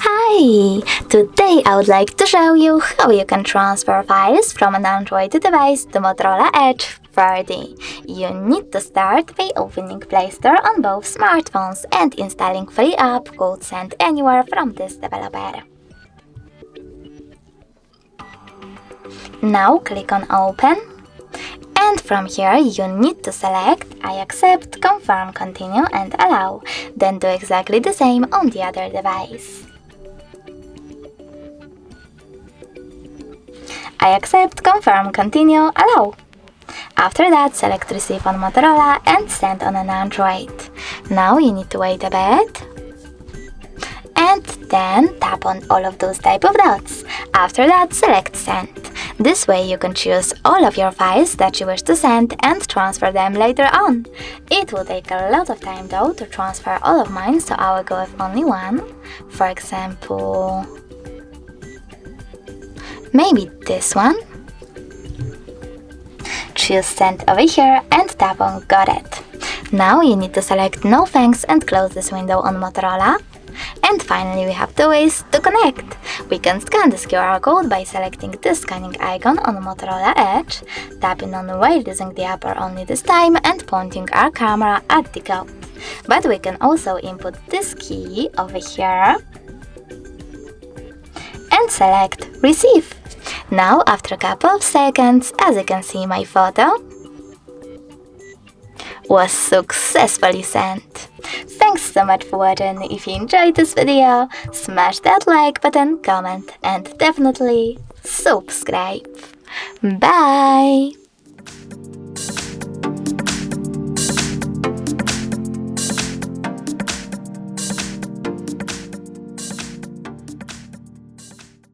Hi! Today I would like to show you how you can transfer files from an Android device to Motorola Edge 3D. You need to start by opening Playstore on both smartphones and installing free app called Send Anywhere from this developer. Now click on Open. And from here you need to select I accept, confirm, continue and allow. Then do exactly the same on the other device. I accept, confirm, continue, allow. After that, select receive on Motorola and send on an Android. Now you need to wait a bit. And then tap on all of those type of dots. After that, select send. This way you can choose all of your files that you wish to send and transfer them later on. It will take a lot of time though to transfer all of mine, so I will go with only one. For example, maybe this one. Choose send over here and tap on got it. Now you need to select no thanks and close this window on Motorola. And finally we have two ways to connect. We can scan this QR code by selecting this scanning icon on Motorola Edge, tapping on while using the upper only this time and pointing our camera at the code. But we can also input this key over here and select receive. Now after a couple of seconds, as you can see, my photo was successfully sent. Thanks so much for watching. If you enjoyed this video, smash that like button, comment and definitely subscribe. Bye!